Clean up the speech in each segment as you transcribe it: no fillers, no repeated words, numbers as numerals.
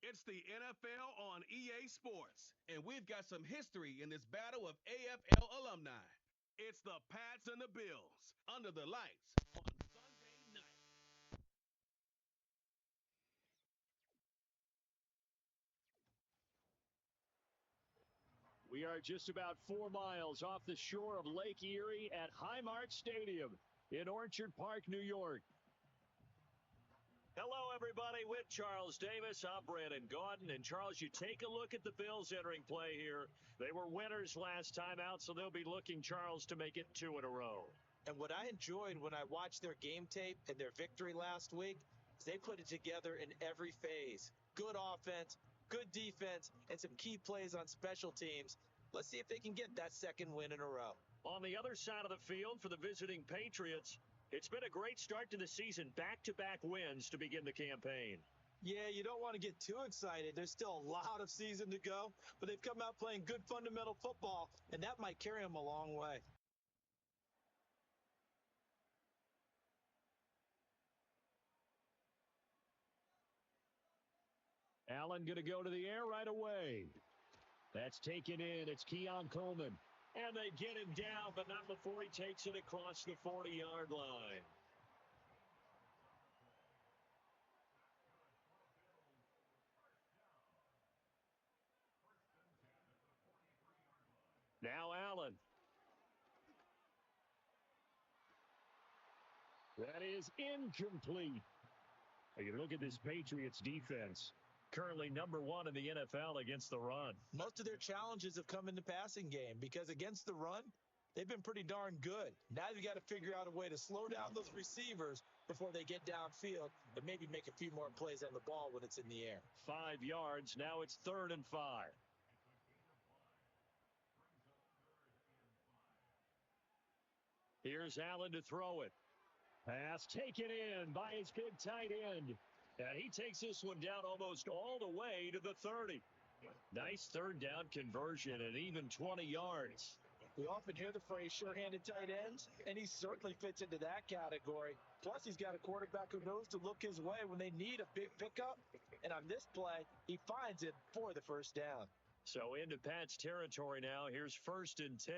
It's the NFL on EA Sports, and we've got some history in this battle of AFL alumni. It's the Pats and the Bills under the lights on Sunday night. We are just about 4 miles off the shore of Lake Erie at Highmark Stadium in Orchard Park, New York. Hello, everybody. With Charles Davis, I'm Brandon Gaudin. And, Charles, you take a look at the Bills entering play here. They were winners last time out, so they'll be looking, Charles, to make it 2 in a row. And what I enjoyed when I watched their game tape and their victory last week is they put it together in every phase. Good offense, good defense, and some key plays on special teams. Let's see if they can get that second win in a row. On the other side of the field for the visiting Patriots, it's been a great start to the season. Back-to-back wins to begin the campaign. Yeah, you don't want to get too excited. There's still a lot of season to go, but they've come out playing good fundamental football, and that might carry them a long way. Allen going to go to the air right away. That's taken in. It's Keon Coleman. And they get him down, but not before he takes it across the 40-yard line. Now Allen. That is incomplete. You look at this Patriots defense. Currently number 1 in the NFL against the run. Most of their challenges have come in the passing game because against the run, they've been pretty darn good. Now they've got to figure out a way to slow down those receivers before they get downfield and maybe make a few more plays on the ball when it's in the air. 5 yards. Now it's 3rd and 5. Here's Allen to throw it. Pass taken in by his big tight end. And he takes this one down almost all the way to the 30. Nice 3rd down conversion and even 20 yards. We often hear the phrase sure-handed tight ends, and he certainly fits into that category. Plus, he's got a quarterback who knows to look his way when they need a big pickup. And on this play, he finds it for the 1st down. So into Pat's territory now. Here's 1st and 10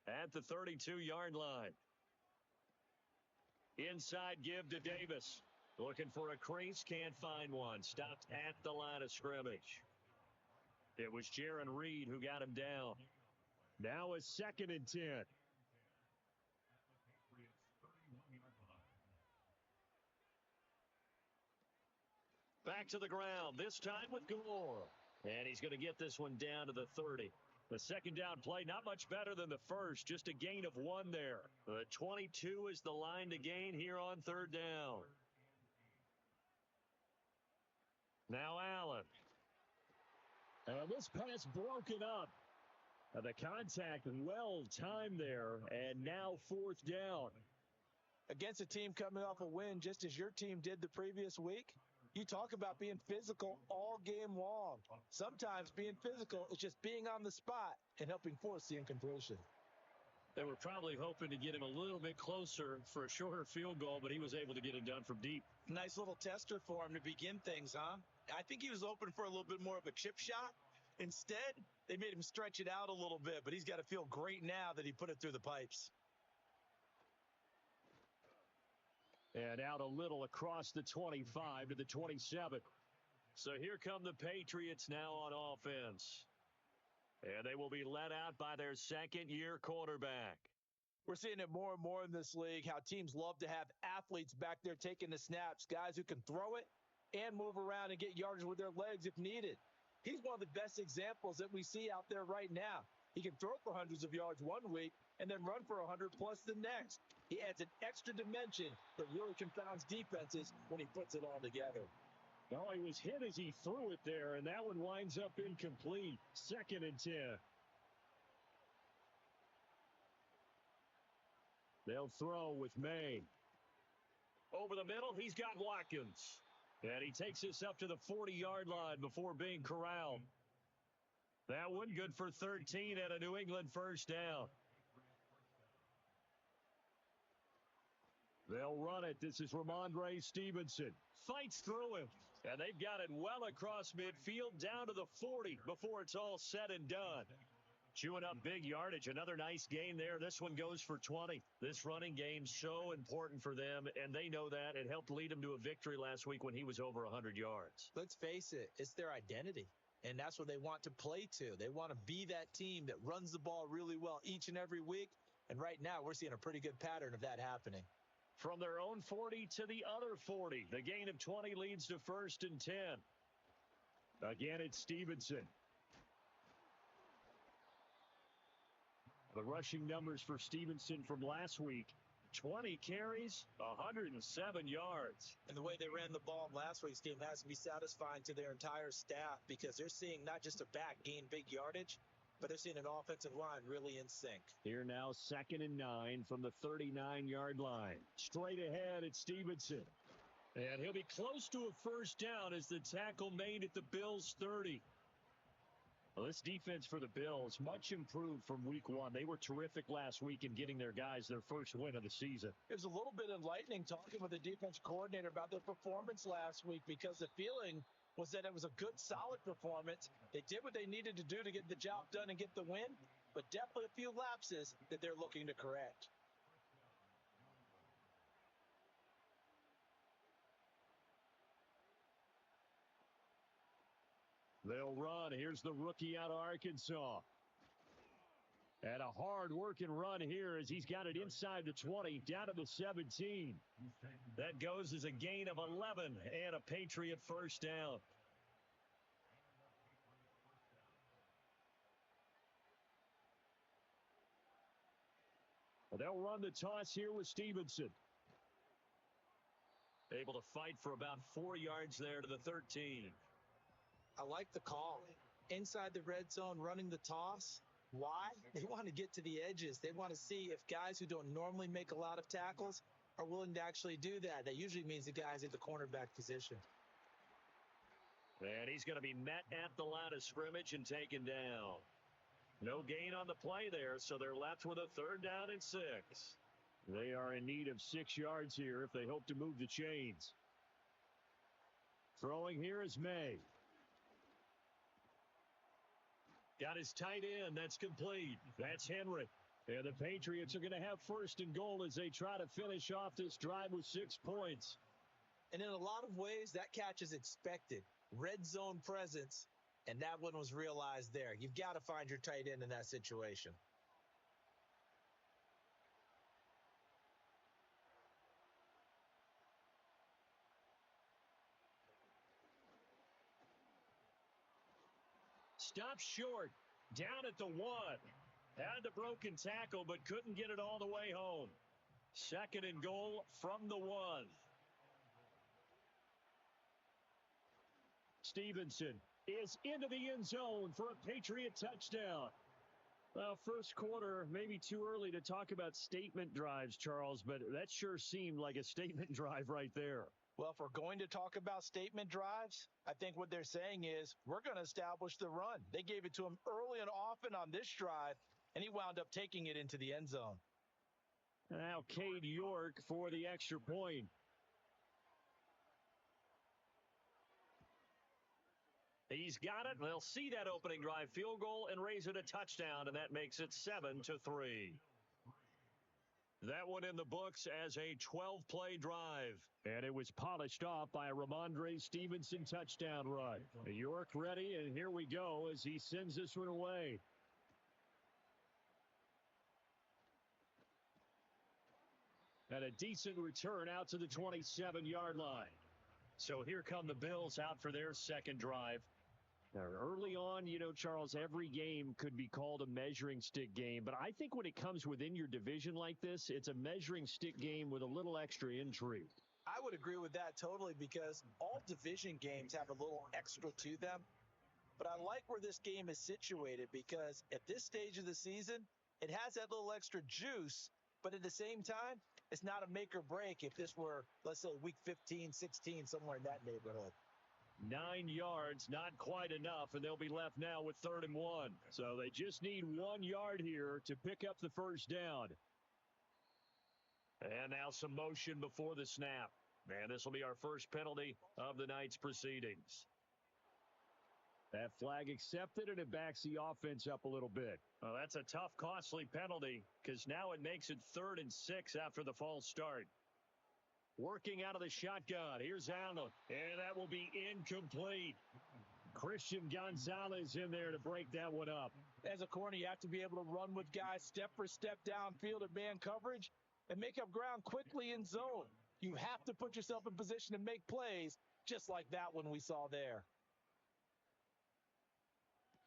at the 32-yard line. Inside give to Davis. Looking for a crease, can't find one. Stopped at the line of scrimmage. It was Jaron Reed who got him down. Now a 2nd and 10. Back to the ground, this time with Gore. And he's going to get this one down to the 30. The 2nd down play, not much better than the first, just a gain of 1 there. The 22 is the line to gain here on 3rd down. Now Allen. This pass broken up. The contact well timed there, and now 4th down. Against a team coming off a win just as your team did the previous week, you talk about being physical all game long. Sometimes being physical is just being on the spot and helping force the incompletion. They were probably hoping to get him a little bit closer for a shorter field goal, but he was able to get it done from deep. Nice little tester for him to begin things, huh? I think he was hoping for a little bit more of a chip shot. Instead, they made him stretch it out a little bit, but he's got to feel great now that he put it through the pipes. And out a little across the 25 to the 27. So here come the Patriots now on offense. And they will be led out by their 2nd-year quarterback. We're seeing it more and more in this league, how teams love to have athletes back there taking the snaps, guys who can throw it and move around and get yardage with their legs if needed. He's one of the best examples that we see out there right now. He can throw for hundreds of yards one week and then run for 100 plus the next. He adds an extra dimension that really confounds defenses when he puts it all together. Oh, he was hit as he threw it there, and that one winds up incomplete. 2nd and 10. They'll throw with May. Over the middle, he's got Watkins. And he takes this up to the 40-yard line before being corralled. That one good for 13 at a New England 1st down. They'll run it. This is Ramondre Stevenson. Fights through him. And they've got it well across midfield down to the 40 before it's all said and done. Chewing up big yardage. Another nice gain there. This one goes for 20. This running game so important for them, and they know that. It helped lead them to a victory last week when he was over 100 yards. Let's face it, it's their identity. And that's what they want to play to. They want to be that team that runs the ball really well each and every week. And right now, we're seeing a pretty good pattern of that happening. From their own 40 to the other 40. The gain of 20 leads to 1st and 10. Again, it's Stevenson. The rushing numbers for Stevenson from last week. 20 carries, 107 yards. And the way they ran the ball in last week's game has to be satisfying to their entire staff because they're seeing not just a back gain big yardage, but they're seeing an offensive line really in sync. Here now, 2nd and 9 from the 39-yard line. Straight ahead, it's Stevenson. And he'll be close to a 1st down as the tackle made at the Bills' 30. Well, this defense for the Bills, much improved from week 1. They were terrific last week in getting their guys their first win of the season. It was a little bit enlightening talking with the defense coordinator about their performance last week because the feeling was that it was a good, solid performance. They did what they needed to do to get the job done and get the win, but definitely a few lapses that they're looking to correct. They'll run. Here's the rookie out of Arkansas. And a hard-working run here as he's got it inside the 20, down to the 17. That goes as a gain of 11 and a Patriot 1st down. They'll run the toss here with Stevenson. Able to fight for about 4 yards there to the 13. I like the call. Inside the red zone, running the toss. Why? They want to get to the edges. They want to see if guys who don't normally make a lot of tackles are willing to actually do that. That usually means the guys at the cornerback position. And he's going to be met at the line of scrimmage and taken down. No gain on the play there, so they're left with a 3rd down and 6. They are in need of 6 yards here if they hope to move the chains. Throwing here is May. Got his tight end. That's complete. That's Henry. And the Patriots are going to have 1st and goal as they try to finish off this drive with 6 points. And in a lot of ways, that catch is expected. Red zone presence, and that one was realized there. You've got to find your tight end in that situation. Stopped short. Down at the 1. Had the broken tackle, but couldn't get it all the way home. 2nd and goal from the 1. Stevenson is into the end zone for a Patriot touchdown. Well, first quarter, maybe too early to talk about statement drives, Charles, but that sure seemed like a statement drive right there. Well, if we're going to talk about statement drives, I think what they're saying is we're going to establish the run. They gave it to him early and often on this drive, and he wound up taking it into the end zone. Now Cade York for the extra point. He's got it. They'll see that opening drive field goal and raise it a touchdown, and that makes it 7-3. That one in the books as a 12-play drive. And it was polished off by a Ramondre Stevenson touchdown run. York ready, and here we go as he sends this one away. And a decent return out to the 27-yard line. So here come the Bills out for their 2nd drive. Now, early on, Charles, every game could be called a measuring stick game. But I think when it comes within your division like this, it's a measuring stick game with a little extra intrigue. I would agree with that totally because all division games have a little extra to them. But I like where this game is situated because at this stage of the season, it has that little extra juice. But at the same time, it's not a make or break if this were, let's say, week 15, 16, somewhere in that neighborhood. 9 yards, not quite enough, and they'll be left now with 3rd and 1. So they just need 1 yard here to pick up the 1st down. And now some motion before the snap. And this will be our first penalty of the night's proceedings. That flag accepted, and it backs the offense up a little bit. Well, that's a tough, costly penalty because now it makes it 3rd and 6 after the false start. Working out of the shotgun. Here's Allen, and that will be incomplete. Christian Gonzalez in there to break that one up. As a corner, you have to be able to run with guys step for step downfield at man coverage and make up ground quickly in zone. You have to put yourself in position to make plays, just like that one we saw there.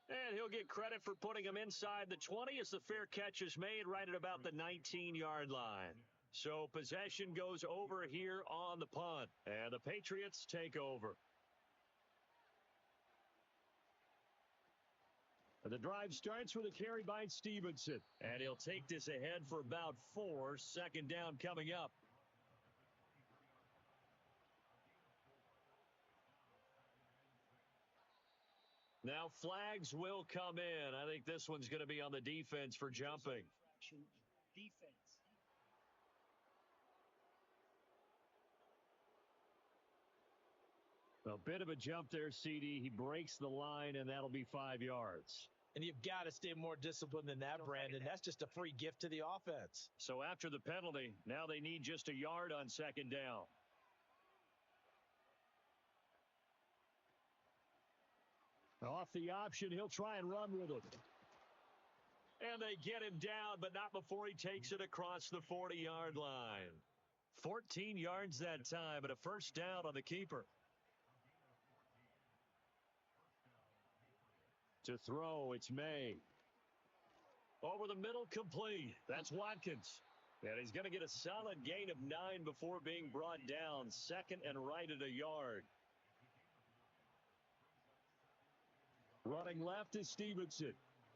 And he'll get credit for putting him inside the 20 as the fair catch is made right at about the 19-yard line. So possession goes over here on the punt, and the Patriots take over. The drive starts with a carry by Stevenson, and he'll take this ahead for about 4. 2nd down coming up. Now flags will come in. I think this one's going to be on the defense for jumping. A bit of a jump there, CD. He breaks the line, and that'll be 5 yards. And you've got to stay more disciplined than that, Brandon. That's just a free gift to the offense. So after the penalty, now they need just a yard on 2nd down. Off the option, he'll try and run with it. And they get him down, but not before he takes it across the 40-yard line. 14 yards that time, and a 1st down on the keeper. To throw, it's May. Over the middle, complete. That's Watkins. And he's going to get a solid gain of 9 before being brought down. 2nd and right at a yard. Running left is Stevenson.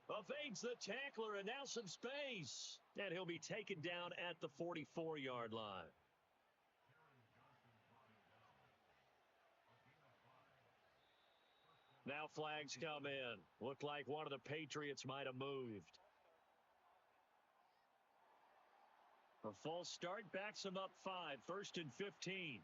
Evades the tackler, and now some space. And he'll be taken down at the 44-yard line. Now flags come in. Looked like one of the Patriots might have moved. A false start backs him up 5. 1st and 15.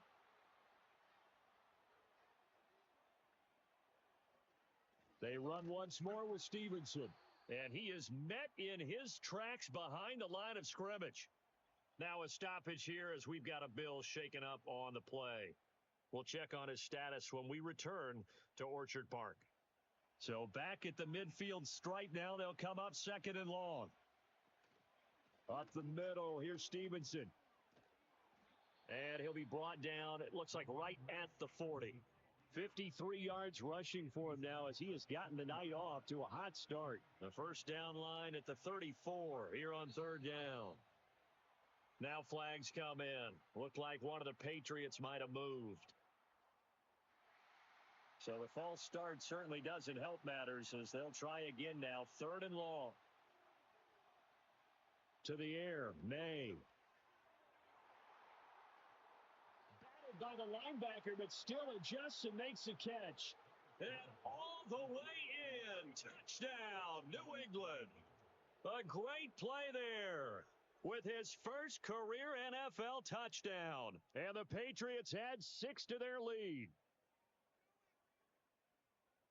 They run once more with Stevenson. And he is met in his tracks behind the line of scrimmage. Now a stoppage here as we've got a Bill shaken up on the play. We'll check on his status when we return to Orchard Park. So back at the midfield stripe now, they'll come up 2nd and long. Up the middle, here's Stevenson. And he'll be brought down, it looks like right at the 40. 53 yards rushing for him now as he has gotten the night off to a hot start. The 1st down line at the 34 here on 3rd down. Now flags come in. Looked like one of the Patriots might have moved. So the false start certainly doesn't help matters as they'll try again now. 3rd and long. To the air, May. Battled by the linebacker, but still adjusts and makes a catch. And all the way in. Touchdown, New England. A great play there with his first career NFL touchdown. And the Patriots add 6 to their lead.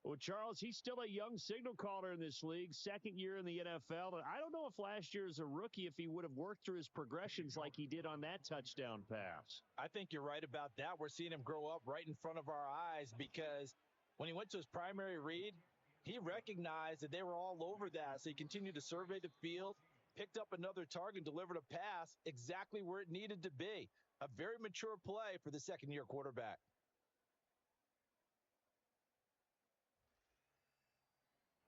Well, Charles, he's still a young signal caller in this league, 2nd year in the NFL. I don't know if last year as a rookie, if he would have worked through his progressions like he did on that touchdown pass. I think you're right about that. We're seeing him grow up right in front of our eyes because when he went to his primary read, he recognized that they were all over that. So he continued to survey the field, picked up another target, delivered a pass exactly where it needed to be. A very mature play for the 2nd-year quarterback.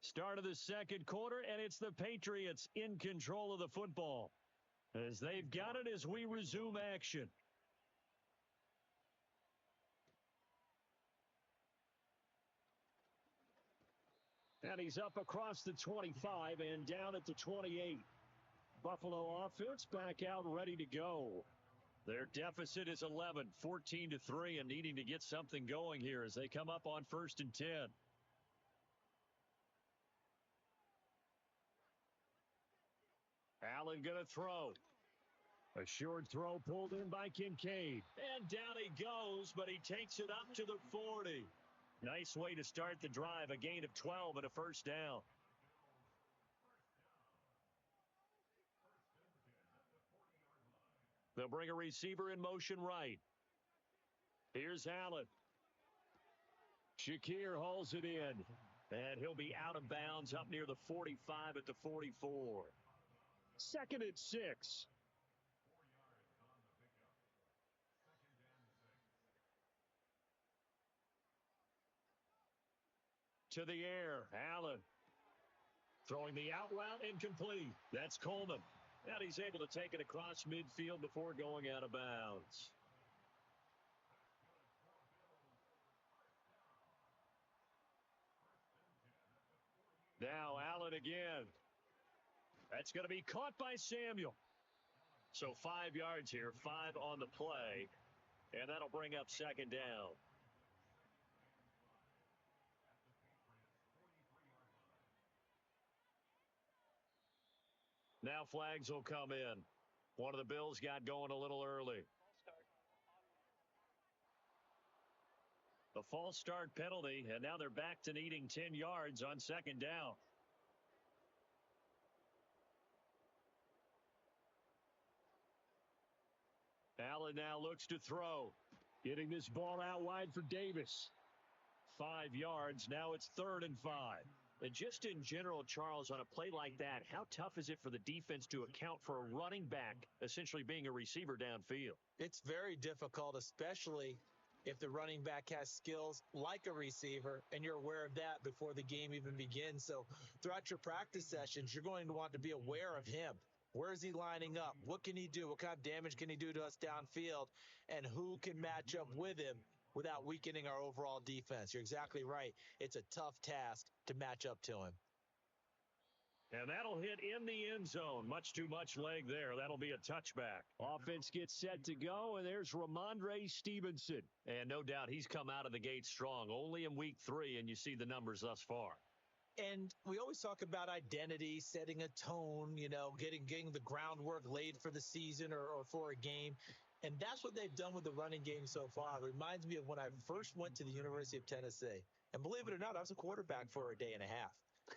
Start of the 2nd quarter, and it's the Patriots in control of the football as they've got it as we resume action. And he's up across the 25 and down at the 28. Buffalo offense back out ready to go. Their deficit is 11, 14-3, and needing to get something going here as they come up on 1st and 10. Allen going to throw. A short throw pulled in by Kincaid. And down he goes, but he takes it up to the 40. Nice way to start the drive, a gain of 12 and a first down. They'll bring a receiver in motion right. Here's Allen. Shakir hauls it in. And he'll be out of bounds up near the 45 at the 44. 2nd and 6. To the air, Allen. Throwing the out route incomplete. That's Coleman. And he's able to take it across midfield before going out of bounds. Now Allen again. That's going to be caught by Samuel. So 5 yards here, 5 on the play. And that'll bring up 2nd down. Now flags will come in. One of the Bills got going a little early. A false start penalty, and now they're back to needing 10 yards on 2nd down. Allen now looks to throw. Getting this ball out wide for Davis. 5 yards. Now it's 3rd and 5. And just in general, Charles, on a play like that, how tough is it for the defense to account for a running back essentially being a receiver downfield? It's very difficult, especially if the running back has skills like a receiver, and you're aware of that before the game even begins. So throughout your practice sessions, you're going to want to be aware of him. Where is he lining up? What can he do? What kind of damage can he do to us downfield? And who can match up with him without weakening our overall defense? You're exactly right. It's a tough task to match up to him. And that'll hit in the end zone. Much too much leg there. That'll be a touchback. Offense gets set to go, and there's Ramondre Stevenson. And no doubt he's come out of the gate strong. Only in week 3, and you see the numbers thus far. And we always talk about identity, setting a tone, getting the groundwork laid for the season or for a game. And that's what they've done with the running game so far. It reminds me of when I first went to the University of Tennessee. And believe it or not, I was a quarterback for a day and a half.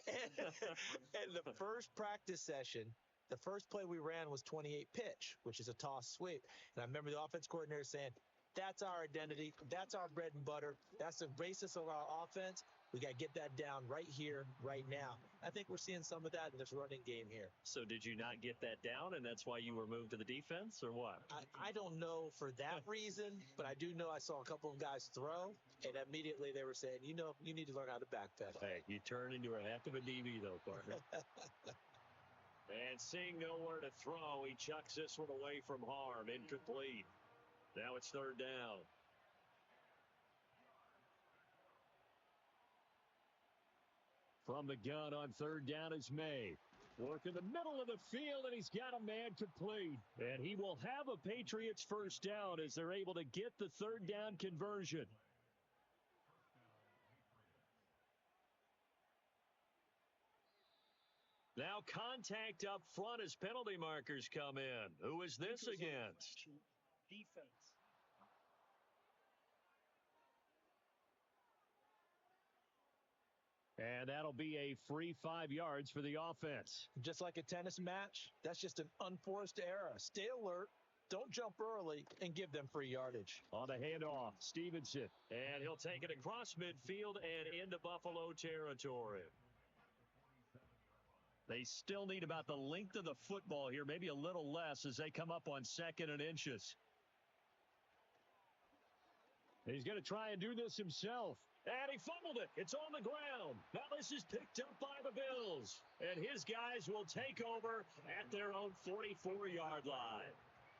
And the first practice session, the first play we ran was 28 pitch, which is a toss sweep. And I remember the offense coordinator saying, that's our identity. That's our bread and butter. That's the basis of our offense. We got to get that down right here, right now. I think we're seeing some of that in this running game here. So did you not get that down, and that's why you were moved to the defense, or what? I don't know for that reason, but I do know I saw a couple of guys throw, and immediately they were saying, you need to learn how to backpedal. Hey, you turn into a heck of a DB, though, partner. And seeing nowhere to throw, he chucks this one away from harm. Incomplete. Now it's 3rd down. From the gun on 3rd down is May. Work in the middle of the field, and he's got a man complete. And he will have a Patriots first down as they're able to get the 3rd down conversion. Now contact up front as penalty markers come in. Who is this against? Defense. And that'll be a free 5 yards for the offense. Just like a tennis match, that's just an unforced error. Stay alert, don't jump early, and give them free yardage. On the handoff, Stevenson. And he'll take it across midfield and into Buffalo territory. They still need about the length of the football here, maybe a little less as they come up on 2nd and inches. He's going to try and do this himself. And he fumbled it. It's on the ground. Now this is picked up by the Bills. And his guys will take over at their own 44-yard line.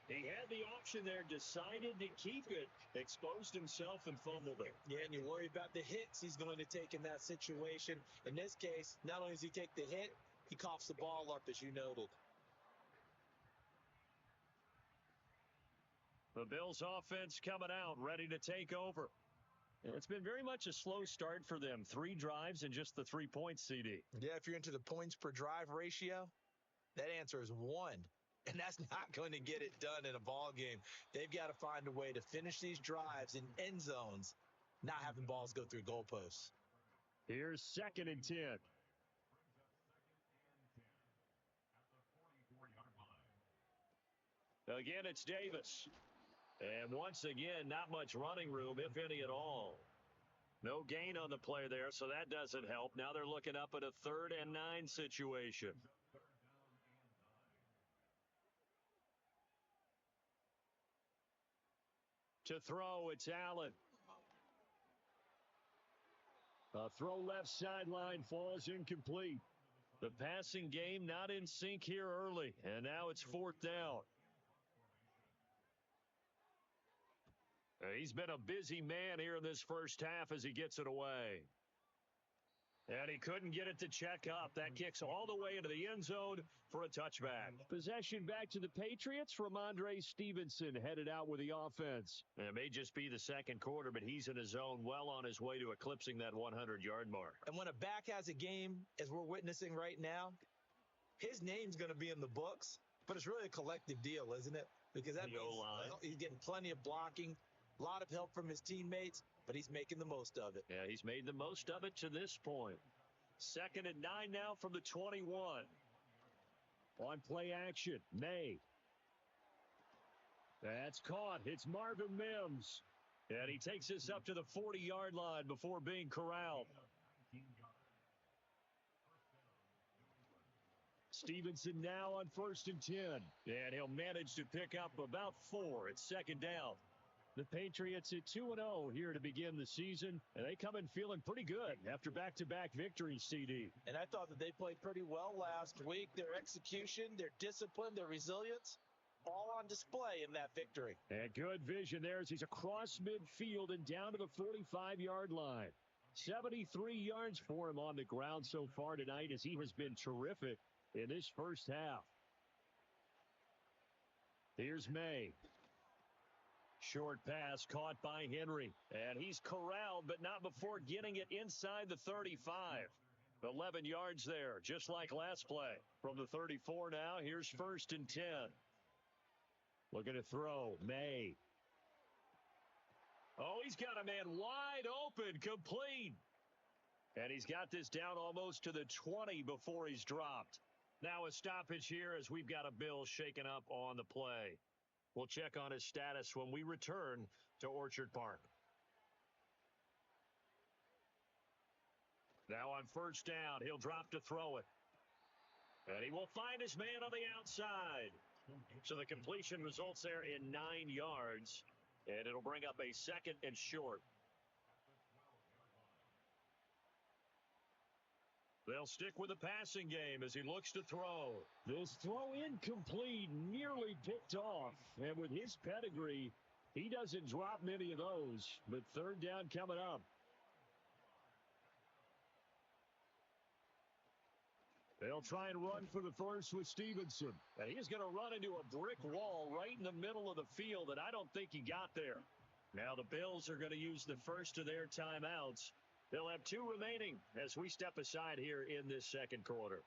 He had the option there, decided to keep it, exposed himself and fumbled it. Yeah, and you worry about the hits he's going to take in that situation. In this case, not only does he take the hit, he coughs the ball up, as you noted. The Bills offense coming out, ready to take over. It's been very much a slow start for them. 3 drives and just the 3 points, CD. Yeah, if you're into the points per drive ratio, that answer is 1. And that's not going to get it done in a ball game. They've got to find a way to finish these drives in end zones, not having balls go through goalposts. Here's 2nd and 10. Again, it's Davis. And once again, not much running room, if any at all. No gain on the play there, so that doesn't help. Now they're looking up at a 3rd and 9 situation. To throw, it's Allen. A throw left sideline falls incomplete. The passing game not in sync here early, and now it's 4th down. He's been a busy man here in this first half as he gets it away. And he couldn't get it to check up. That kicks all the way into the end zone for a touchback. Possession back to the Patriots. Ramondre Stevenson headed out with the offense. And it may just be the second quarter, but he's in his zone, well on his way to eclipsing that 100-yard mark. And when a back has a game, as we're witnessing right now, his name's going to be in the books, but it's really a collective deal, isn't it? Because that means he's getting plenty of blocking, a lot of help from his teammates, but he's making the most of it. Yeah, he's made the most of it to this point. 2nd and 9 now from the 21. On play action, May. That's caught. It's Marvin Mims. And he takes this up to the 40-yard line before being corralled. Stevenson now on 1st and 10. And he'll manage to pick up about 4 at 2nd down. The Patriots at 2-0 here to begin the season, and they come in feeling pretty good after back-to-back victories, CD. And I thought that they played pretty well last week. Their execution, their discipline, their resilience, all on display in that victory. And good vision there as he's across midfield and down to the 45-yard line. 73 yards for him on the ground so far tonight as he has been terrific in this first half. Here's May. Short pass caught by Henry. And he's corralled, but not before getting it inside the 35. 11 yards there, just like last play. From the 34 now, here's 1st and 10. Looking to throw, May. Oh, he's got a man wide open, complete. And he's got this down almost to the 20 before he's dropped. Now a stoppage here as we've got a Bill shaken up on the play. We'll check on his status when we return to Orchard Park. Now on 1st down, he'll drop to throw it. And he will find his man on the outside. So the completion results there in 9 yards. And it'll bring up a 2nd and short. They'll stick with the passing game as he looks to throw. This throw incomplete, nearly picked off. And with his pedigree, he doesn't drop many of those. But 3rd down coming up. They'll try and run for the first with Stevenson. And he's going to run into a brick wall right in the middle of the field, and I don't think he got there. Now the Bills are going to use the first of their timeouts. They'll have 2 remaining as we step aside here in this second quarter.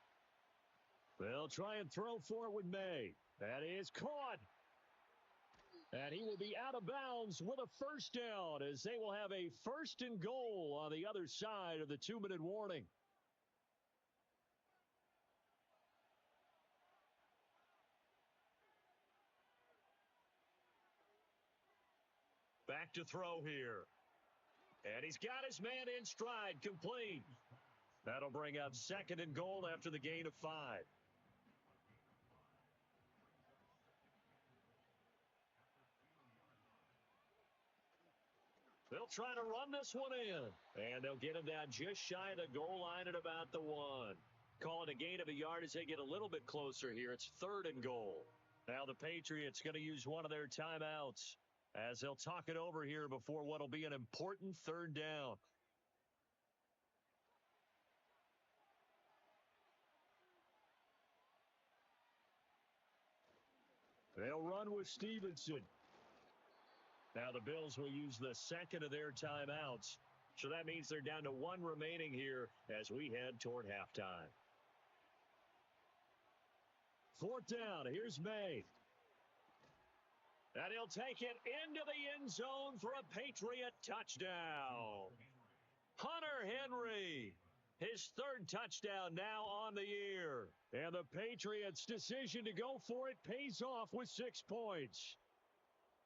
They'll try and throw for it with May. That is caught. And he will be out of bounds with a 1st down as they will have a 1st and goal on the other side of the 2-minute warning. Back to throw here. And he's got his man in stride, complete. That'll bring up 2nd and goal after the gain of 5. They'll try to run this one in. And they'll get him down just shy of the goal line at about the 1. Call it a gain of a yard as they get a little bit closer here. It's 3rd and goal. Now the Patriots going to use one of their timeouts as they'll talk it over here before what will be an important 3rd down. They'll run with Stevenson. Now the Bills will use the 2nd of their timeouts. So that means they're down to 1 remaining here as we head toward halftime. Fourth down. Here's May. And he'll take it into the end zone for a Patriot touchdown. Hunter Henry, his third touchdown now on the year. And the Patriots' decision to go for it pays off with 6 points.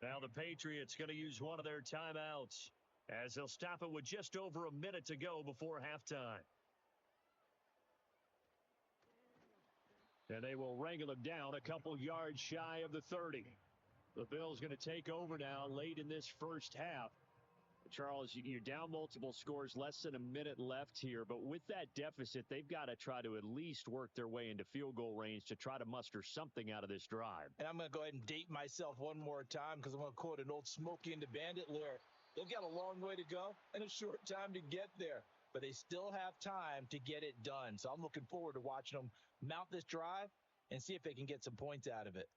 Now the Patriots going to use one of their timeouts as they'll stop it with just over a minute to go before halftime. And they will wrangle him down a couple yards shy of the 30. The Bills going to take over now late in this first half. Charles, you're down multiple scores, less than a minute left here. But with that deficit, they've got to try to at least work their way into field goal range to try to muster something out of this drive. And I'm going to go ahead and date myself one more time because I'm going to quote an old Smokey and the Bandit lyric. They've got a long way to go and a short time to get there, but they still have time to get it done. So I'm looking forward to watching them mount this drive and see if they can get some points out of it.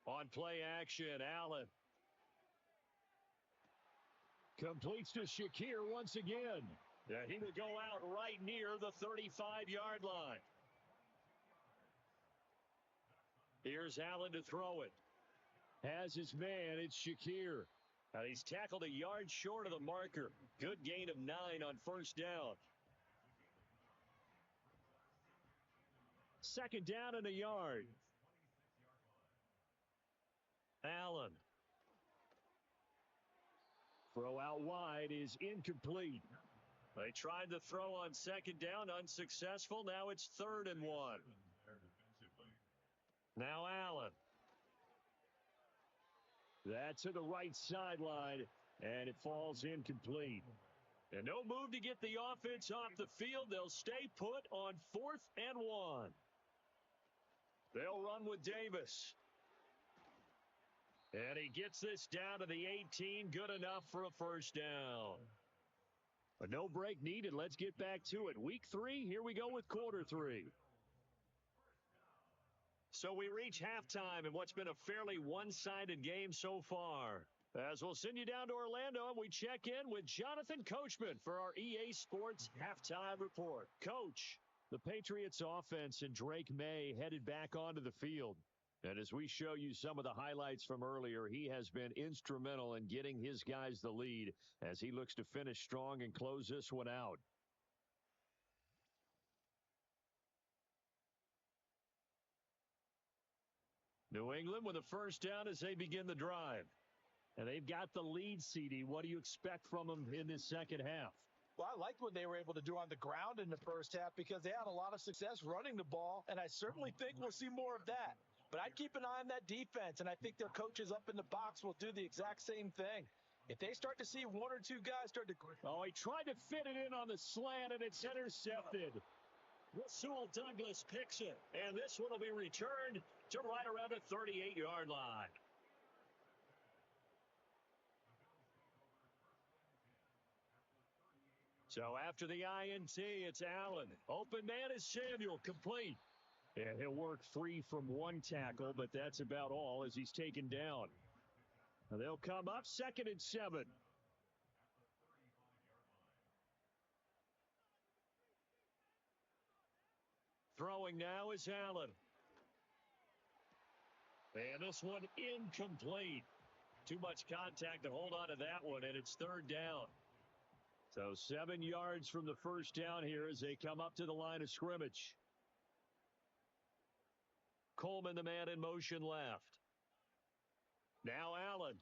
On play action, Allen completes to Shakir once again. He will go out right near the 35-yard line. Here's Allen to throw it. Has his man, it's Shakir. Now he's tackled a yard short of the marker. Good gain of 9 on first down. Second down and a yard. Allen. Throw out wide is incomplete. They tried to throw on second down, unsuccessful. Now it's 3rd and 1. Now Allen. That's to the right sideline, and it falls incomplete. And no move to get the offense off the field. They'll stay put on 4th and 1. They'll run with Davis. And he gets this down to the 18. Good enough for a first down. But no break needed. Let's get back to it. Week 3, here we go with quarter 3. So we reach halftime in what's been a fairly one-sided game so far. As we'll send you down to Orlando, and we check in with Jonathan Coachman for our EA Sports Halftime Report. Coach, the Patriots offense and Drake May headed back onto the field. And as we show you some of the highlights from earlier, he has been instrumental in getting his guys the lead as he looks to finish strong and close this one out. New England with a first down as they begin the drive. And they've got the lead, CD. What do you expect from them in this second half? Well, I liked what they were able to do on the ground in the first half because they had a lot of success running the ball, and I certainly think we'll see more of that. But I'd keep an eye on that defense, and I think their coaches up in the box will do the exact same thing. If they start to see 1 or 2 guys start to... Oh, he tried to fit it in on the slant, and it's intercepted. Rasul Douglas picks it, and this one will be returned to right around the 38-yard line. So after the INT, it's Allen. Open man is Samuel, complete. And he'll work 3 from 1 tackle, but that's about all as he's taken down. And they'll come up 2nd and 7. Throwing now is Allen. And this one incomplete. Too much contact to hold on to that one, and it's 3rd down. So 7 yards from the first down here as they come up to the line of scrimmage. Coleman, the man in motion left. Now Allen.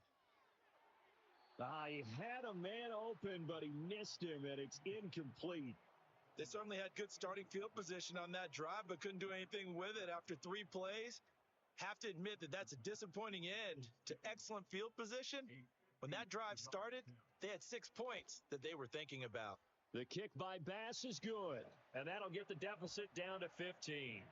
He had a man open, but he missed him, and it's incomplete. They certainly had good starting field position on that drive, but couldn't do anything with it after 3 plays. Have to admit that that's a disappointing end to excellent field position. When that drive started, they had 6 points that they were thinking about. The kick by Bass is good, and that'll get the deficit down to 15.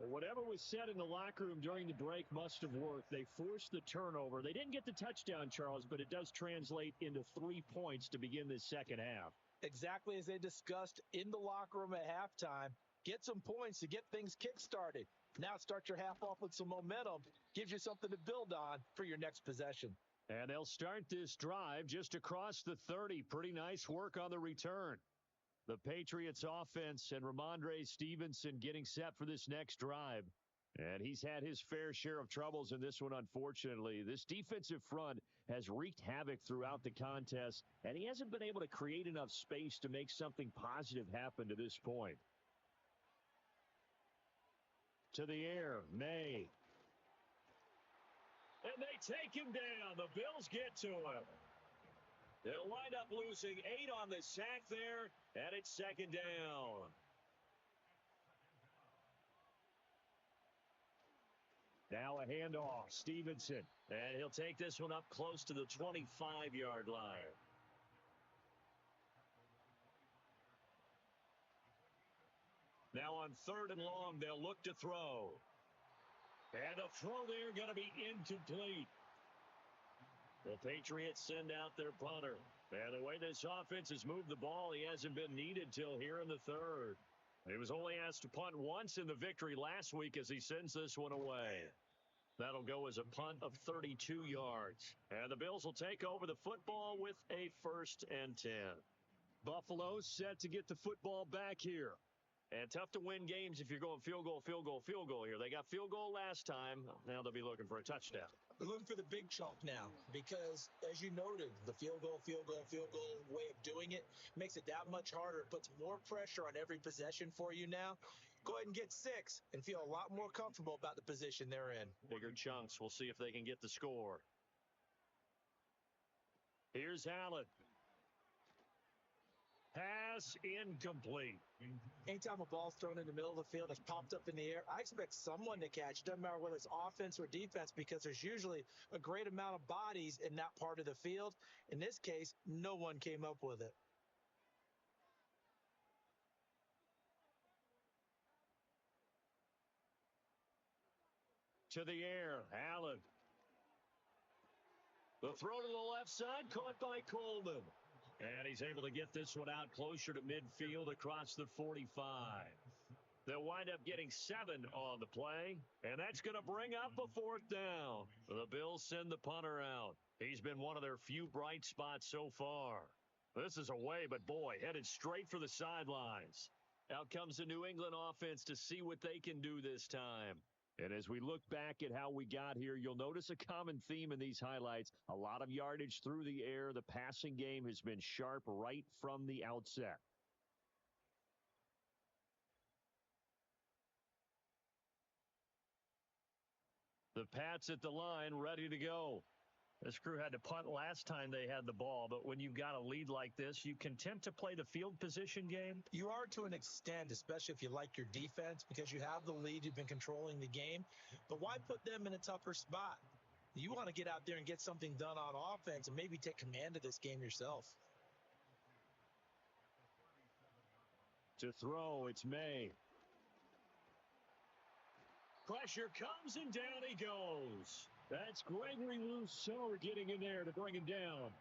But whatever was said in the locker room during the break must have worked. They forced the turnover. They didn't get the touchdown, Charles, but it does translate into 3 points to begin this second half. Exactly as they discussed in the locker room at halftime. Get some points to get things kick-started. Now start your half off with some momentum. Gives you something to build on for your next possession. And they'll start this drive just across the 30. Pretty nice work on the return. The Patriots offense and Ramondre Stevenson getting set for this next drive. And he's had his fair share of troubles in this one, unfortunately. This defensive front has wreaked havoc throughout the contest, and he hasn't been able to create enough space to make something positive happen to this point. To the air, May. And they take him down. The Bills get to him. They'll wind up losing 8 on the sack there, and it's second down. Now a handoff, Stevenson, and he'll take this one up close to the 25-yard line. Now on 3rd and long, they'll look to throw. And the throw there going to be incomplete. The Patriots send out their punter. And the way this offense has moved the ball, he hasn't been needed till here in the 3rd. He was only asked to punt once in the victory last week as he sends this one away. That'll go as a punt of 32 yards. And the Bills will take over the football with a 1st and 10. Buffalo set to get the football back here. And tough to win games if you're going field goal, field goal, field goal here. They got field goal last time. Now they'll be looking for a touchdown. They're looking for the big chunk now because, as you noted, the field goal way of doing it makes it that much harder. It puts more pressure on every possession for you now. Go ahead and get 6 and feel a lot more comfortable about the position they're in. Bigger chunks. We'll see if they can get the score. Here's Allen. Pass incomplete. Anytime a ball's thrown in the middle of the field, it's popped up in the air, I expect someone to catch. Doesn't matter whether it's offense or defense because there's usually a great amount of bodies in that part of the field. In this case, no one came up with it. To the air, Allen. The throw to the left side, caught by Coleman. And he's able to get this one out closer to midfield across the 45. They'll wind up getting 7 on the play, and that's going to bring up a 4th down. The Bills send the punter out. He's been one of their few bright spots so far. This is away, but boy, headed straight for the sidelines. Out comes the New England offense to see what they can do this time. And as we look back at how we got here, you'll notice a common theme in these highlights. A lot of yardage through the air. The passing game has been sharp right from the outset. The Pats at the line, ready to go. This crew had to punt last time they had the ball, but when you've got a lead like this, you content to play the field position game? You are to an extent, especially if you like your defense, because you have the lead, you've been controlling the game. But why put them in a tougher spot? You want to get out there and get something done on offense and maybe take command of this game yourself. To throw, it's May. Pressure comes and down he goes. That's Gregory Rousseau getting in there to bring him down.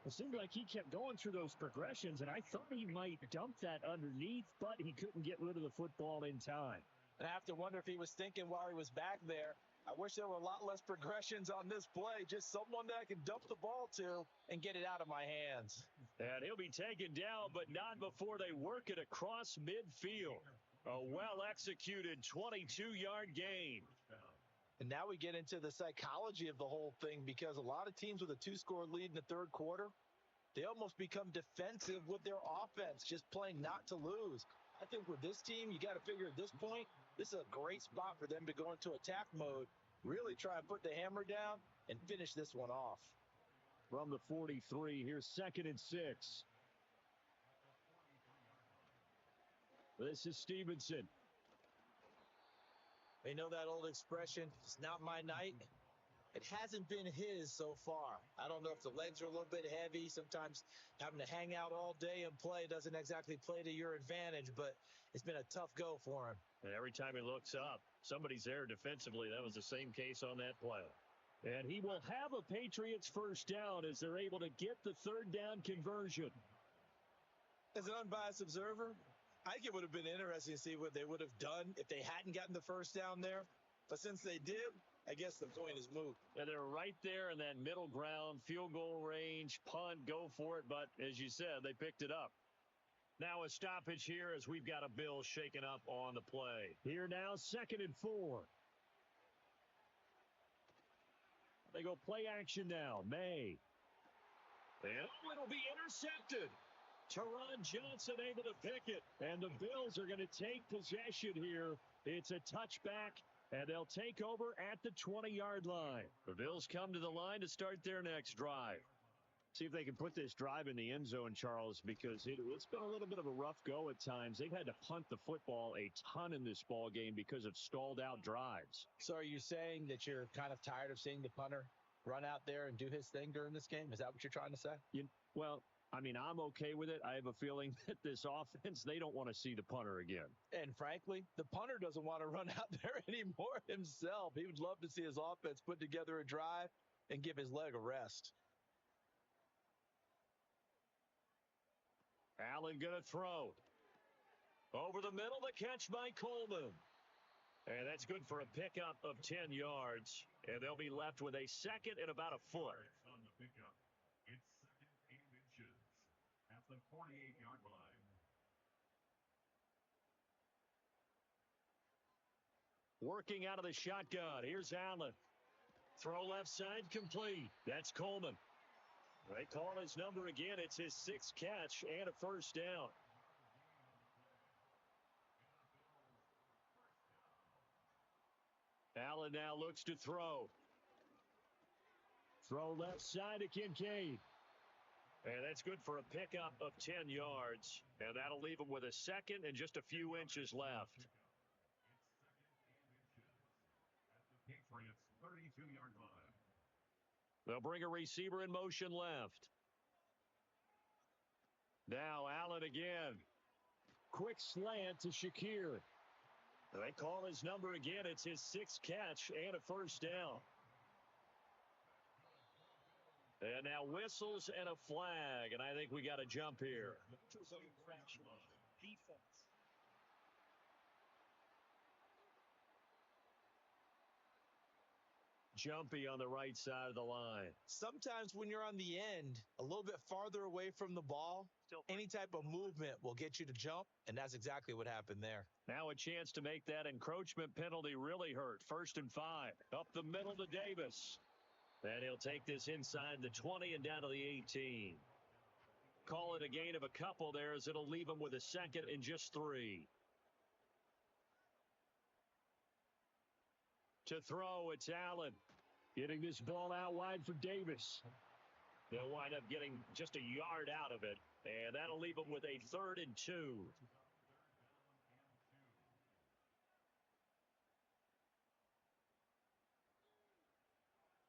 It seemed like he kept going through those progressions, and I thought he might dump that underneath, but he couldn't get rid of the football in time. And I have to wonder if he was thinking while he was back there, I wish there were a lot less progressions on this play, just someone that I can dump the ball to and get it out of my hands. And he'll be taken down, but not before they work it across midfield. A well-executed 22-yard gain. And now we get into the psychology of the whole thing because a lot of teams with a 2-score lead in the 3rd quarter, they almost become defensive with their offense, just playing not to lose. I think with this team, you got to figure at this point, this is a great spot for them to go into attack mode, really try and put the hammer down and finish this one off. From the 43, here's 2nd and 6. This is Stevenson. They know that old expression, it's not my night. It hasn't been his so far. I don't know if the legs are a little bit heavy. Sometimes having to hang out all day and play doesn't exactly play to your advantage, but it's been a tough go for him. And every time he looks up, somebody's there defensively. That was the same case on that play. And he will have a Patriots 1st down as they're able to get the 3rd down conversion. As an unbiased observer, I think it would have been interesting to see what they would have done if they hadn't gotten the 1st down there. But since they did, I guess the point is moot. And they're right there in that middle ground, field goal range, punt, go for it. But as you said, they picked it up. Now a stoppage here as we've got a Bill shaken up on the play. Here now, 2nd and 4. They go play action now. May. And it'll be intercepted. Teron Johnson able to pick it. And the Bills are going to take possession here. It's a touchback, and they'll take over at the 20-yard line. The Bills come to the line to start their next drive. See if they can put this drive in the end zone, Charles, because it's been a little bit of a rough go at times. They've had to punt the football a ton in this ball game because of stalled-out drives. So are you saying that you're kind of tired of seeing the punter run out there and do his thing during this game? Is that what you're trying to say? Well, I mean, I'm okay with it. I have a feeling that this offense, they don't want to see the punter again. And frankly, the punter doesn't want to run out there anymore himself. He would love to see his offense put together a drive and give his leg a rest. Allen going to throw. Over the middle, the catch by Coleman. And that's good for a pickup of 10 yards. And they'll be left with a 2nd and about a foot. On the pickup, it's 2nd and inches at the 48-yard line. Working out of the shotgun. Here's Allen. Throw left side complete. That's Coleman. They call his number again. It's his 6th catch and a first down. Allen now looks to throw. Throw left side to Kincaid. And that's good for a pickup of 10 yards. And that'll leave him with a 2nd and just a few inches left. It's 2nd and inches at the Patriots 32-yard line. They'll bring a receiver in motion left. Now Allen again. Quick slant to Shakir. They call his number again. It's his 6th catch and a first down. And now whistles and a flag, and I think we got a jump here. Defense. Jumpy on the right side of the line. Sometimes when you're on the end, a little bit farther away from the ball, any type of movement will get you to jump, and that's exactly what happened there. Now a chance to make that encroachment penalty really hurt. 1st and 5. Up the middle to Davis. And he'll take this inside the 20 and down to the 18. Call it a gain of a couple there as it'll leave him with a 2nd and just 3. To throw, it's Allen. Getting this ball out wide for Davis. They'll wind up getting just a yard out of it. And that'll leave them with a 3rd and 2.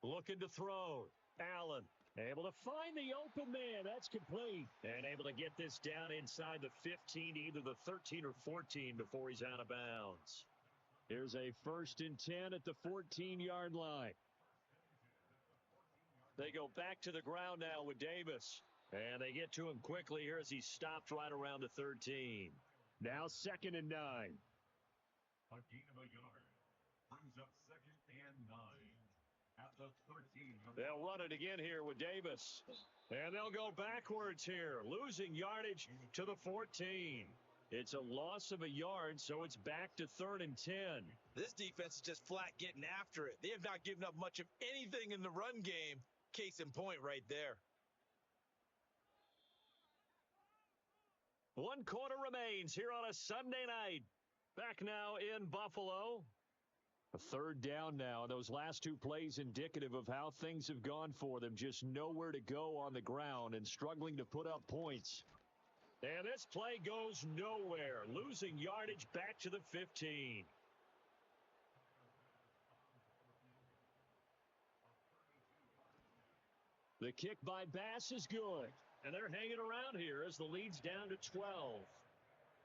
Looking to throw. Allen able to find the open man. That's complete. And able to get this down inside the 15, either the 13 or 14 before he's out of bounds. Here's a 1st and 10 at the 14-yard line. They go back to the ground now with Davis. And they get to him quickly here as he stopped right around the 13. Now 2nd and 9. A gain of a yard. Brings up 2nd and 9 at the 13. They'll run it again here with Davis. And they'll go backwards here, losing yardage to the 14. It's a loss of a yard, so it's back to 3rd and 10. This defense is just flat getting after it. They have not given up much of anything in the run game. Case in point right there. 1 quarter remains here on a Sunday night. Back now in Buffalo. A 3rd down now. Those last 2 plays indicative of how things have gone for them. Just nowhere to go on the ground and struggling to put up points. And this play goes nowhere. Losing yardage back to the 15. The kick by Bass is good. And they're hanging around here as the lead's down to 12.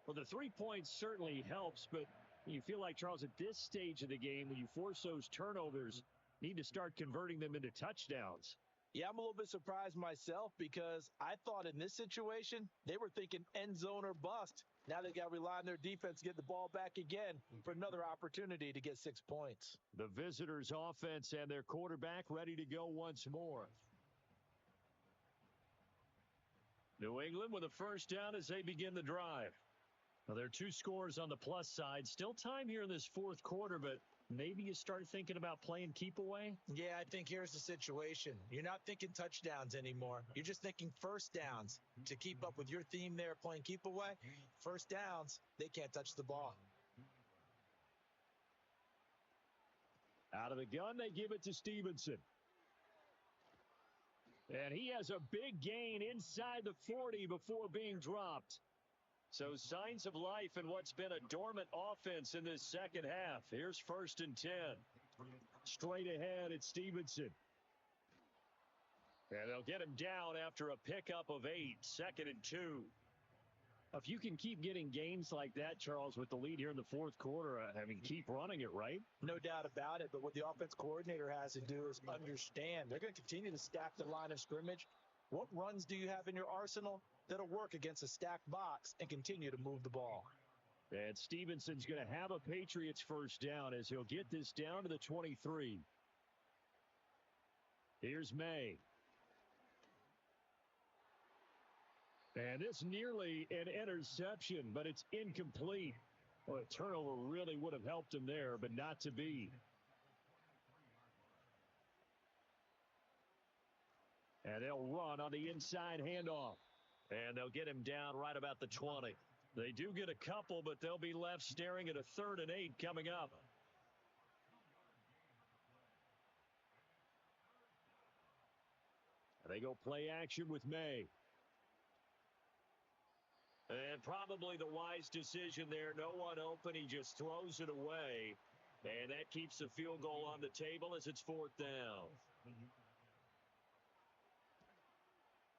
Well, the 3 points certainly helps, but you feel like, Charles, at this stage of the game, when you force those turnovers, need to start converting them into touchdowns. Yeah, I'm a little bit surprised myself because I thought in this situation, they were thinking end zone or bust. Now they got to rely on their defense to get the ball back again for another opportunity to get 6 points. The visitors' offense and their quarterback ready to go once more. New England with a first down as they begin the drive. Now, there are two scores on the plus side. Still time here in this fourth quarter, but maybe you start thinking about playing keep away? Yeah, I think here's the situation. You're not thinking touchdowns anymore. You're just thinking first downs. To keep up with your theme there, playing keep away, first downs, they can't touch the ball. Out of the gun, they give it to Stevenson. And he has a big gain inside the 40 before being dropped. So signs of life in what's been a dormant offense in this second half. Here's 1st and 10. Straight ahead, it's Stevenson. And they'll get him down after a pickup of 8, 2nd and 2. If you can keep getting gains like that, Charles, with the lead here in the fourth quarter, keep running it, right? No doubt about it, but what the offense coordinator has to do is understand they're going to continue to stack the line of scrimmage. What runs do you have in your arsenal that'll work against a stacked box and continue to move the ball? And Stevenson's going to have a Patriots first down as he'll get this down to the 23. Here's May. And it's nearly an interception, but it's incomplete. Well, a turnover really would have helped him there, but not to be. And they'll run on the inside handoff. And they'll get him down right about the 20. They do get a couple, but they'll be left staring at a 3rd and 8 coming up. They go play action with May. And probably the wise decision there. No one open. He just throws it away. And that keeps the field goal on the table as it's 4th down.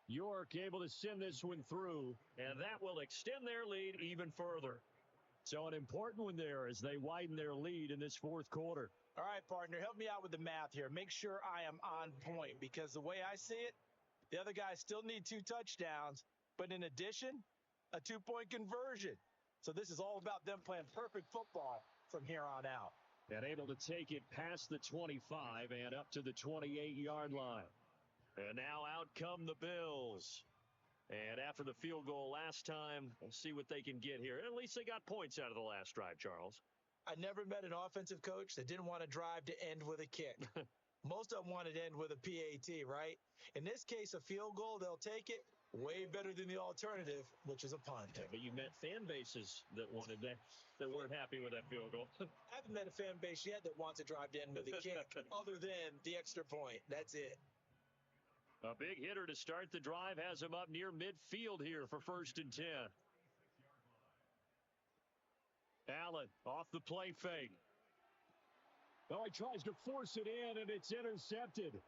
York able to send this one through. And that will extend their lead even further. So an important one there as they widen their lead in this fourth quarter. All right, partner, help me out with the math here. Make sure I am on point because the way I see it, the other guys still need 2 touchdowns. But in addition, a 2-point conversion. So this is all about them playing perfect football from here on out. And able to take it past the 25 and up to the 28-yard line. And now out come the Bills. And after the field goal last time, we'll see what they can get here. At least they got points out of the last drive, Charles. I never met an offensive coach that didn't want to drive to end with a kick. Most of them wanted to end with a PAT, right? In this case, a field goal, they'll take it. Way better than the alternative, which is a punt. Yeah, but you met fan bases that wanted that weren't happy with that field goal. I haven't met a fan base yet that wants to drive to end with a kick other than the extra point. That's it. A big hitter to start the drive has him up near midfield here for 1st and 10. Allen off the play fake. Oh, he tries to force it in, and it's intercepted.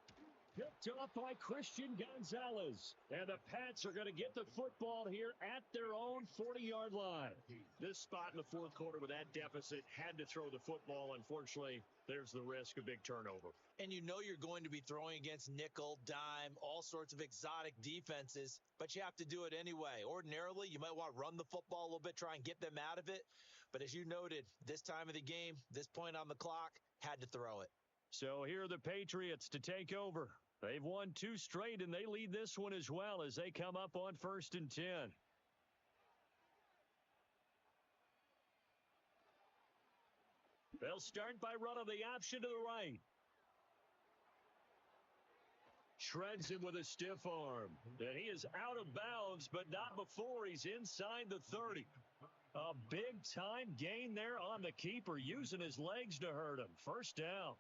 Picked off by Christian Gonzalez. And the Pats are going to get the football here at their own 40-yard line. This spot in the fourth quarter with that deficit had to throw the football. Unfortunately, there's the risk of big turnover. And you know you're going to be throwing against nickel, dime, all sorts of exotic defenses, but you have to do it anyway. Ordinarily, you might want to run the football a little bit, try and get them out of it. But as you noted, this time of the game, this point on the clock, had to throw it. So here are the Patriots to take over. They've won 2 straight, and they lead this one as well as they come up on 1st and 10. They'll start by running the option to the right. Shreds him with a stiff arm. And he is out of bounds, but not before he's inside the 30. A big-time gain there on the keeper, using his legs to hurt him. 1st down.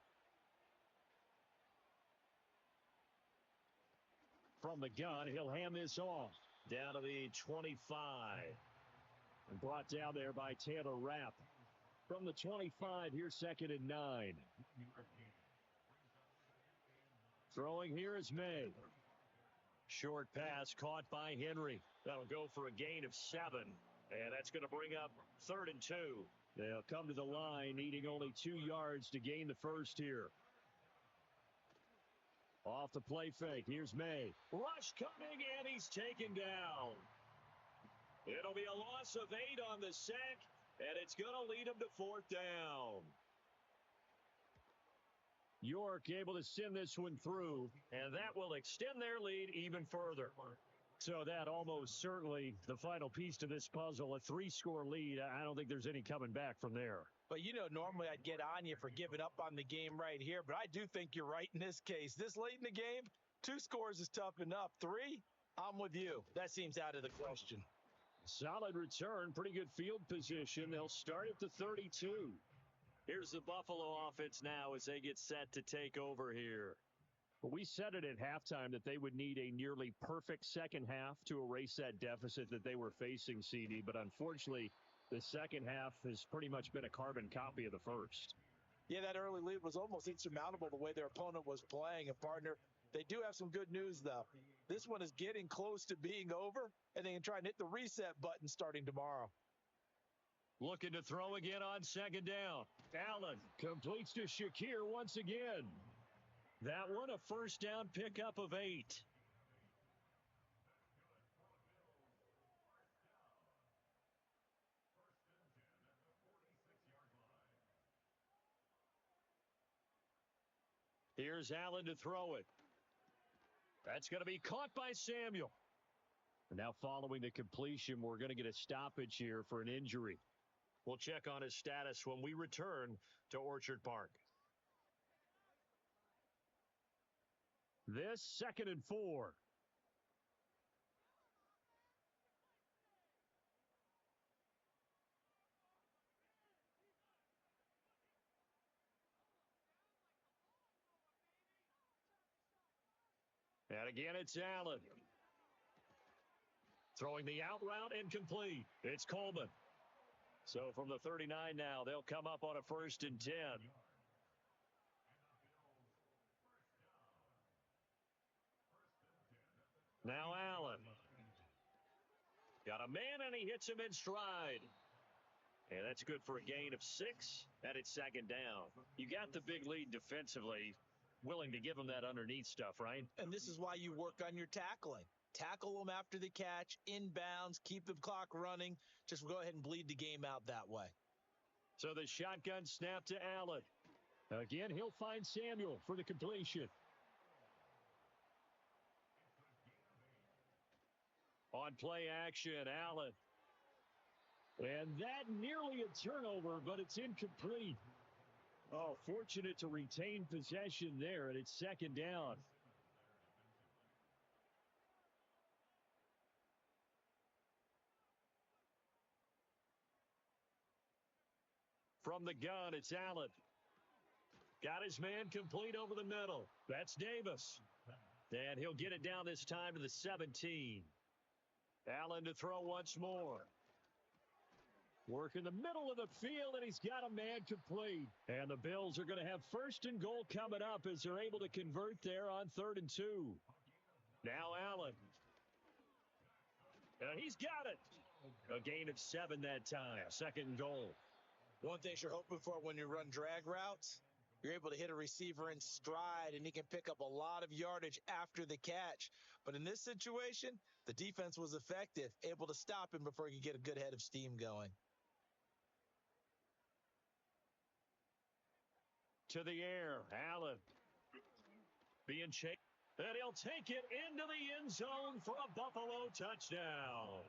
From the gun, he'll hand this off. Down to the 25. And brought down there by Taylor Rapp. From the 25, here's 2nd and 9. Throwing here is May. Short pass caught by Henry. That'll go for a gain of 7. And that's going to bring up 3rd and 2. They'll come to the line, needing only 2 yards to gain the first here. Off the play fake. Here's May. Rush coming, and he's taken down. It'll be a loss of 8 on the sack, and it's going to lead him to 4th down. York able to send this one through, and that will extend their lead even further. So that almost certainly the final piece to this puzzle, a 3-score lead. I don't think there's any coming back from there. But, normally I'd get on you for giving up on the game right here, but I do think you're right in this case. This late in the game, 2 scores is tough enough. 3, I'm with you. That seems out of the question. Solid return, pretty good field position. They'll start at the 32. Here's the Buffalo offense now as they get set to take over here. We said it at halftime that they would need a nearly perfect second half to erase that deficit that they were facing, CD. But unfortunately, the second half has pretty much been a carbon copy of the first. Yeah, that early lead was almost insurmountable the way their opponent was playing. And, partner, they do have some good news, though. This one is getting close to being over, and they can try and hit the reset button starting tomorrow. Looking to throw again on second down. Allen completes to Shakir once again. That one a first down pickup of 8. Here's Allen to throw it. That's going to be caught by Samuel. And now following the completion, we're going to get a stoppage here for an injury. We'll check on his status when we return to Orchard Park. This 2nd and 4. And again, it's Allen. Throwing the out route incomplete. It's Coleman. So from the 39 now, they'll come up on a 1st and 10. Now Allen. Got a man, and he hits him in stride. And that's good for a gain of 6, and it's 2nd down. You got the big lead defensively, willing to give them that underneath stuff, right? And this is why you work on your tackling. Tackle them after the catch, inbounds, keep the clock running. Just go ahead and bleed the game out that way. So the shotgun snap to Allen. Again, he'll find Samuel for the completion. On play action, Allen. And that nearly a turnover, but it's incomplete. Oh, fortunate to retain possession there, and it's 2nd down. From the gun, it's Allen. Got his man complete over the middle. That's Davis. And he'll get it down this time to the 17. Allen to throw once more. Work in the middle of the field, and he's got a man complete. And the Bills are going to have 1st and goal coming up as they're able to convert there on 3rd and 2. Now Allen. And he's got it. A gain of 7 that time. 2nd and goal. One thing you're hoping for when you run drag routes, you're able to hit a receiver in stride, and he can pick up a lot of yardage after the catch. But in this situation, the defense was effective, able to stop him before he could get a good head of steam going. To the air, Allen. Being chased. And he'll take it into the end zone for a Buffalo touchdown.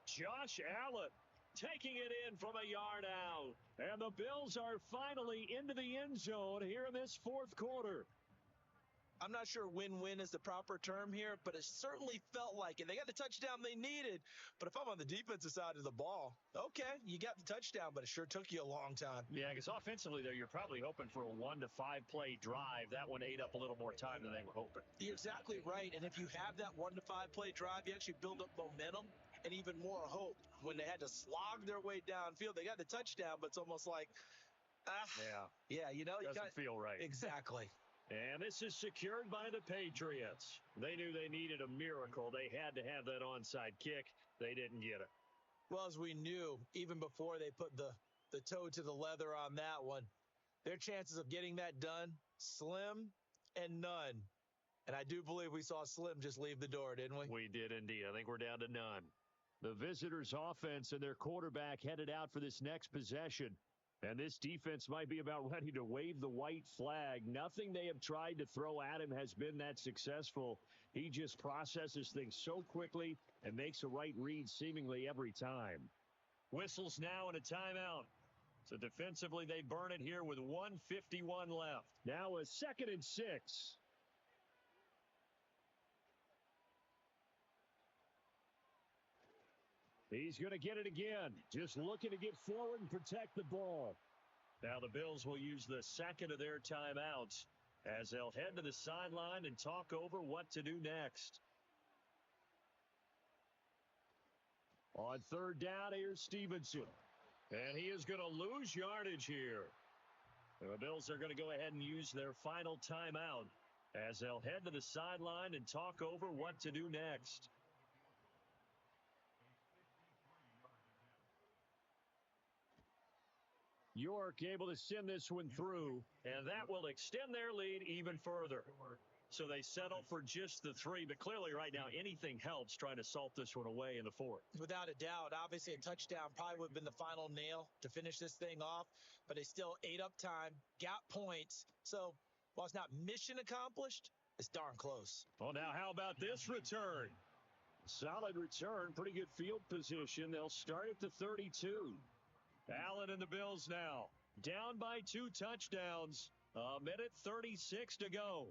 Josh Allen taking it in from a yard out. And the Bills are finally into the end zone here in this 4th quarter. I'm not sure win-win is the proper term here, but it certainly felt like it. They got the touchdown they needed, but if I'm on the defensive side of the ball, okay, you got the touchdown, but it sure took you a long time. Yeah, because offensively, though, you're probably hoping for a 1 to 5 play drive. That one ate up a little more time than they were hoping. You're exactly right, and if you have that 1 to 5 play drive, you actually build up momentum and even more hope. When they had to slog their way downfield, they got the touchdown, but it's almost like, yeah, doesn't feel right. Exactly. And this is secured by the Patriots. They knew they needed a miracle. They had to have that onside kick. They didn't get it. Well, as we knew, even before they put the toe to the leather on that one, their chances of getting that done, slim and none. And I do believe we saw Slim just leave the door, didn't we? We did indeed. I think we're down to none. The visitors' offense and their quarterback headed out for this next possession. And this defense might be about ready to wave the white flag. Nothing they have tried to throw at him has been that successful. He just processes things so quickly and makes a right read seemingly every time. Whistles now and a timeout. So defensively, they burn it here with 1:51 left. Now a 2nd and 6. He's going to get it again. Just looking to get forward and protect the ball. Now the Bills will use the second of their timeouts as they'll head to the sideline and talk over what to do next. On 3rd down, here's Stevenson. And he is going to lose yardage here. The Bills are going to go ahead and use their final timeout as they'll head to the sideline and talk over what to do next. York able to send this one through, and that will extend their lead even further. So they settle for just the 3, but clearly right now anything helps trying to salt this one away in the 4th. Without a doubt, obviously a touchdown probably would have been the final nail to finish this thing off, but they still ate up time, got points. So while it's not mission accomplished, it's darn close. Well, now how about this return? Solid return, pretty good field position. They'll start at the 32. Allen and the Bills now down by 2 touchdowns. 1:36 to go.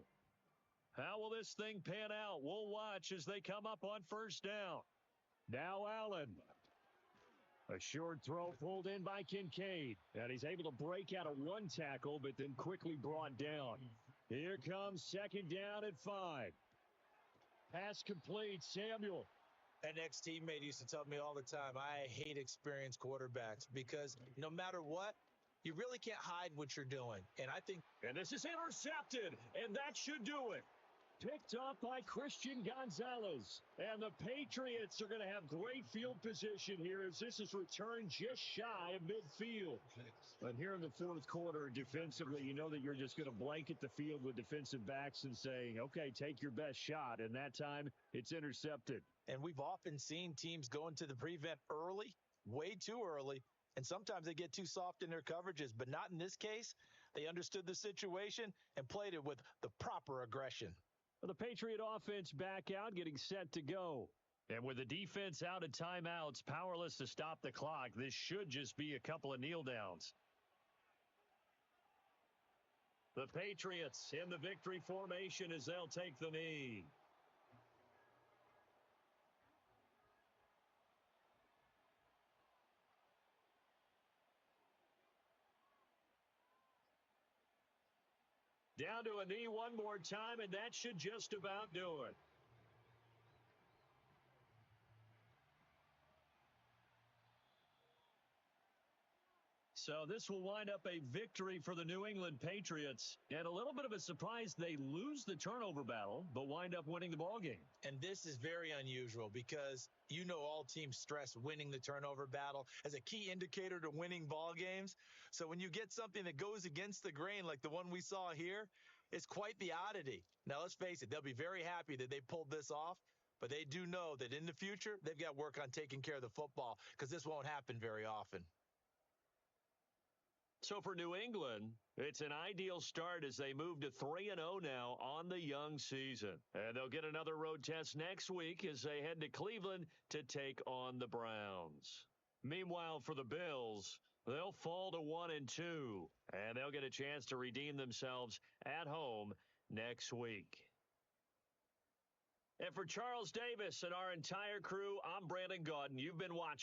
How will this thing pan out? We'll watch as they come up on 1st down. Now Allen. A short throw pulled in by Kincaid. And he's able to break out of 1 tackle, but then quickly brought down. Here comes 2nd down at 5. Pass complete. Samuel. An ex-teammate used to tell me all the time, I hate experienced quarterbacks because no matter what, you really can't hide what you're doing. And I think... And this is intercepted, and that should do it. Picked off by Christian Gonzalez. And the Patriots are going to have great field position here as this is returned just shy of midfield. But here in the 4th quarter, defensively, you know that you're just going to blanket the field with defensive backs and say, okay, take your best shot. And that time, it's intercepted. And we've often seen teams go into the prevent early, way too early, and sometimes they get too soft in their coverages. But not in this case. They understood the situation and played it with the proper aggression. The Patriot offense back out, getting set to go. And with the defense out of timeouts, powerless to stop the clock, this should just be a couple of kneel downs. The Patriots in the victory formation as they'll take the knee. Down to a knee one more time, and that should just about do it. So this will wind up a victory for the New England Patriots. And a little bit of a surprise, they lose the turnover battle, but wind up winning the ballgame. And this is very unusual because you know all teams stress winning the turnover battle as a key indicator to winning ball games. So when you get something that goes against the grain like the one we saw here, it's quite the oddity. Now, let's face it, they'll be very happy that they pulled this off, but they do know that in the future, they've got work on taking care of the football because this won't happen very often. So for New England, it's an ideal start as they move to 3-0 now on the young season. And they'll get another road test next week as they head to Cleveland to take on the Browns. Meanwhile, for the Bills, they'll fall to 1-2, and they'll get a chance to redeem themselves at home next week. And for Charles Davis and our entire crew, I'm Brandon Gaudin. You've been watching